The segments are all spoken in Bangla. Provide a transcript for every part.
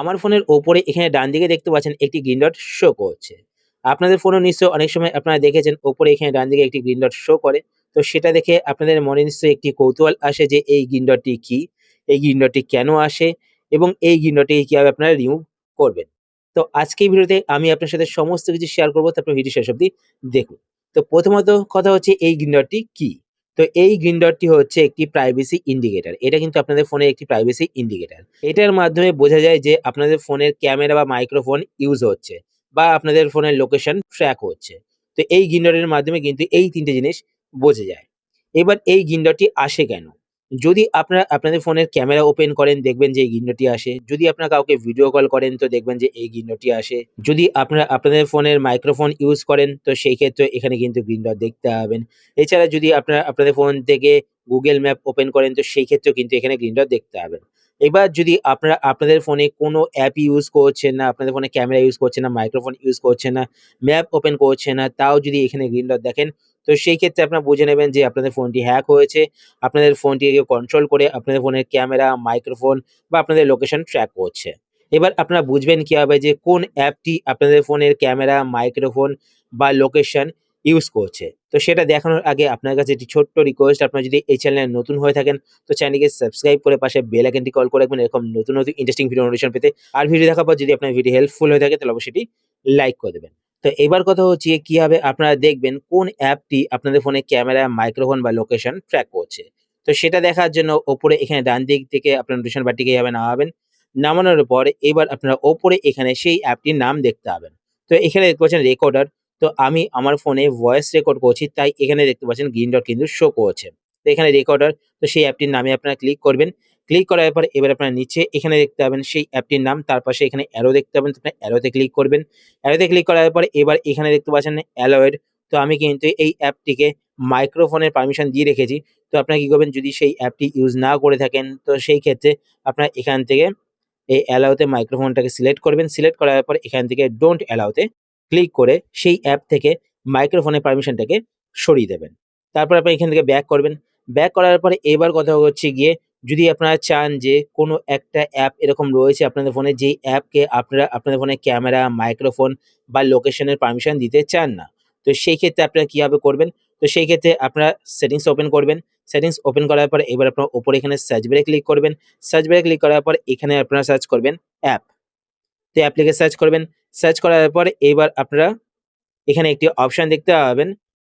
আমার ফোনের ওপরে এখানে ডান দিকে দেখতে পাচ্ছেন একটি গ্রিন ডট শো করছে। আপনাদের ফোনেও নিশ্চয়ই অনেক সময় আপনারা দেখেছেন ওপরে এখানে ডান দিকে একটি গ্রিন ডট শো করে। তো সেটা দেখে আপনাদের মনে নিশ্চয়ই একটি কৌতূহল আসে যে এই গ্রিন ডটটি কি? এই গ্রিন ডটটি কেন আসে? এবং এই গ্রিন ডটটিকে কিভাবে আপনারা রিমুভ করবেন? তো আজকে এই ভিডিওতে আমি আপনার সাথে সমস্ত কিছু শেয়ার করব। তো আপনারা ভিডিও শেষ অব্দি দেখুন। তো প্রথমত কথা হচ্ছে এই গ্রিন ডটটি কি? তো এই গ্রিন ডটটি হচ্ছে একটি প্রাইভেসি ইন্ডিকেটর। এটা কিন্তু আপনাদের ফোনের একটি প্রাইভেসি ইন্ডিকেটর। এটার মাধ্যমে বোঝা যায় যে আপনাদের ফোনের ক্যামেরা বা মাইক্রোফোন ইউজ হচ্ছে বা আপনাদের ফোনের লোকেশন ট্র্যাক হচ্ছে। তো এই গ্রিন ডটের মাধ্যমে কিন্তু এই ৩ টে জিনিস বোঝা যায়। এবার এই গ্রিন ডটটি আসে কেন? যদি আপনারা আপনাদের ফোনের ক্যামেরা ওপেন করেন দেখবেন যে এই গ্রিন ডটটি আসে। যদি আপনারা কাউকে ভিডিও কল করেন তো দেখবেন যে এই গ্রিন ডটটি আসে। যদি আপনারা আপনাদের ফোনের মাইক্রোফোন ইউজ করেন তো সেই ক্ষেত্রে এখানে কিন্তু গ্রিন ডট দেখতে পাবেন। এছাড়া যদি আপনারা আপনাদের ফোন থেকে Google ম্যাপ ওপেন করেন তো সেই ক্ষেত্রেও কিন্তু এখানে গ্রিন ডট দেখতে পাবেন। এবার যদি আপনারা আপনাদের ফোনে কোনো অ্যাপ ইউজ করছেন না, আপনাদের ফোনে ক্যামেরা ইউজ করছেন না, মাইক্রোফোন ইউজ করছেন না, ম্যাপ ওপেন করছেন না, তাও যদি এখানে গ্রিন ডট দেখেন, তো সেই ক্ষেত্রে আপনারা বুঝে নেবেন যে আপনাদের ফোনটি হ্যাক হয়েছে। আপনাদের ফোনটিকে কেউ কন্ট্রোল করে আপনাদের ফোনের ক্যামেরা, মাইক্রোফোন বা আপনাদের লোকেশন ট্র্যাক করছে। এবার আপনারা বুঝবেন কিভাবে যে কোন অ্যাপটি আপনাদের ফোনের ক্যামেরা, মাইক্রোফোন বা লোকেশন ইউজ করছে। তো সেটা দেখানোর আগে আপনার কাছে একটি ছোট্ট রিকোয়েস্ট, আপনারা যদি এই চ্যানেলে নতুন হয়ে থাকেন তো চ্যানেলটিকে সাবস্ক্রাইব করে পাশে বেল আইকনটি কল করে রাখবেন এরকম নতুন ইন্টারেস্টিং ভিডিও নোটিফিকেশন পেতে। আর ভিডিও দেখার পর যদি আপনার ভিডিও হেল্পফুল হয়ে থাকে তাহলে অবশ্যই এটি লাইক করে দেবেন। তো এবার কথা হচ্ছে কিভাবে আপনারা দেখবেন কোন অ্যাপটি আপনাদের ফোনে ক্যামেরা, মাইক্রোফোন বা লোকেশন ট্র্যাক করছে। তো সেটা দেখার জন্য ওপরে এখানে ডান দিক থেকে আপনার নোটিফিকেশন বারটিকে এভাবে নামাবেন। নামানোর পর এবার আপনারা ওপরে এখানে সেই অ্যাপটির নাম দেখতে পাবেন। তো এখানে দেখতে পাচ্ছেন রেকর্ডার। তো আমি আমার ফোনে ভয়েস রেকর্ড করছি তাই এখানে দেখতে পাচ্ছেন গ্রিন ডট কিন্তু শো করছে। তো এখানে রেকর্ডার, তো সেই অ্যাপটির নামে আপনারা ক্লিক করবেন। ক্লিক করার পর এবার আপনারা নিচে এখানে দেখতে পাবেন সেই অ্যাপটির নাম, তার পাশে এখানে অ্যারো দেখতে পাবেন, তো আপনারা অ্যারোতে ক্লিক করবেন। অ্যারোতে ক্লিক করার পরে এবার এখানে দেখতে পাচ্ছেন অ্যালয়েড। তো আমি কিন্তু এই অ্যাপটিকে মাইক্রোফোনের পারমিশন দিয়ে রেখেছি। তো আপনারা কি করবেন, যদি সেই অ্যাপটি ইউজ না করে থাকেন তো সেই ক্ষেত্রে আপনারা এখান থেকে এই অ্যালাউতে মাইক্রোফোনটাকে সিলেক্ট করবেন। সিলেক্ট করার পর এখান থেকে ডোন্ট অ্যালাউতে ক্লিক করে সেই অ্যাপ থেকে মাইক্রোফোনের পারমিশনটাকে সরিয়ে দেবেন। তারপর আপনি এখান থেকে ব্যাক করবেন। ব্যাক করার পরে এবার কথা হচ্ছে গিয়ে, যদি আপনারা চান যে কোনো একটা অ্যাপ এরকম রয়েছে আপনাদের ফোনে যেই অ্যাপকে আপনারা আপনাদের ফোনে ক্যামেরা, মাইক্রোফোন বা লোকেশনের পারমিশন দিতে চান না। তো সেই ক্ষেত্রে আপনারা কিভাবে করবেন? তো সেই ক্ষেত্রে আপনারা সেটিংস ওপেন করবেন। সেটিংস ওপেন করার পরে এবার আপনারা উপরে এখানে সার্চ বারে ক্লিক করবেন। সার্চ বারে ক্লিক করার পর এখানে আপনারা সার্চ করবেন অ্যাপ। তো অ্যাপ লিখে সার্চ করবেন। সার্চ করার পর এবার আপনারা এখানে একটি অপশন দেখতে পাবেন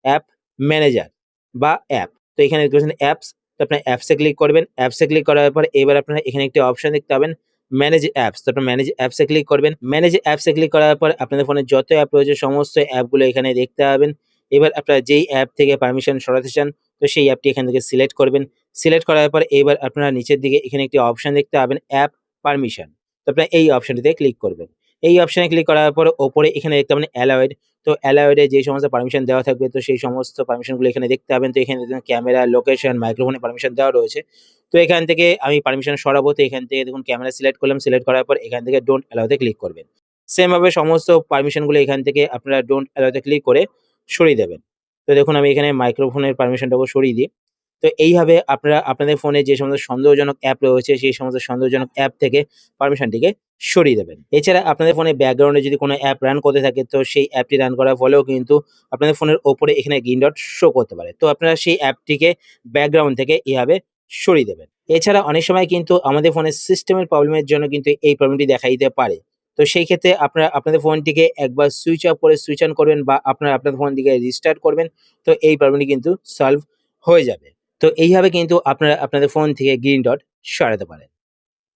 অ্যাপ ম্যানেজার বা অ্যাপ। তো এখানে দেখতে পাচ্ছেন অ্যাপস। তো আপনার অ্যাপস এ ক্লিক করবেন। অ্যাপস এ ক্লিক করার পর এবার আপনারা এখানে একটি অপশন দেখতে পাবেন ম্যানেজ অ্যাপস। তো আপনারা ম্যানেজ অ্যাপস এ ক্লিক করবেন। ম্যানেজ অ্যাপস এ ক্লিক করার পর আপনাদের ফোনে যত অ্যাপ রয়েছে সমস্ত অ্যাপগুলো এখানে দেখতে পাবেন। এবার আপনারা যেই অ্যাপ থেকে পারমিশন সরাতে চান তো সেই অ্যাপটি এখান থেকে সিলেক্ট করবেন। সিলেক্ট করার পর এবার আপনারা নিচের দিকে এখানে একটি অপশন দেখতে পাবেন অ্যাপ পারমিশন। তো আপনারা এই অপশনটিতে ক্লিক করবেন। এই অপশনে ক্লিক করার পর ওপরে এখানে দেখতে পাবেন অ্যালাউড। তো অ্যালাউড এ যে সমস্ত পারমিশন দেওয়া থাকবে তো সেই সমস্ত পারমিশন গুলো এখানে দেখতে পাবেন। তো এখানে দেখুন ক্যামেরা, লোকেশন, মাইক্রোফোনের পারমিশন দেওয়া রয়েছে। তো এখান থেকে আমি পারমিশন সরাবো। তো এখান থেকে দেখুন ক্যামেরা সিলেক্ট করলাম। সিলেক্ট করার পর এখান থেকে ডোন্ট অ্যালাউ তে ক্লিক করবেন। সেম ভাবে সমস্ত পারমিশন গুলো এখান থেকে আপনারা ডোন্ট অ্যালাউ তে ক্লিক করে সরিয়ে দেবেন। তো দেখুন আমি এখানে মাইক্রোফোনের পারমিশনটাকেও সরিয়ে দিই। তো এইভাবে আপনারা আপনাদের ফোনে যে সমস্ত সন্দেহজনক অ্যাপ রয়েছে সেই সমস্ত সন্দেহজনক অ্যাপ থেকে পারমিশনটিকে সরিয়ে দেবেন। এছাড়া আপনাদের ফোনে ব্যাকগ্রাউন্ডে যদি কোনো অ্যাপ রান করতে থাকে তো সেই অ্যাপটি রান করার ফলেও কিন্তু আপনাদের ফোনের ওপরে এখানে গ্রিন ডট শো করতে পারে। তো আপনারা সেই অ্যাপটিকে ব্যাকগ্রাউন্ড থেকে এভাবে সরিয়ে দেবেন। এছাড়া অনেক সময় কিন্তু আমাদের ফোনের সিস্টেমের প্রবলেমের জন্য কিন্তু এই প্রবলেমটি দেখা দিতে পারে। তো সেই ক্ষেত্রে আপনারা আপনাদের ফোনটিকে একবার সুইচ অফ করে সুইচ অন করবেন বা আপনারা আপনাদের ফোনটিকে রিস্টার্ট করবেন। তো এই প্রবলেমটি কিন্তু সলভ হয়ে যাবে। তো এইভাবে কিন্তু আপনারা আপনাদের ফোন থেকে গ্রিন ডট সরাতে পারেন।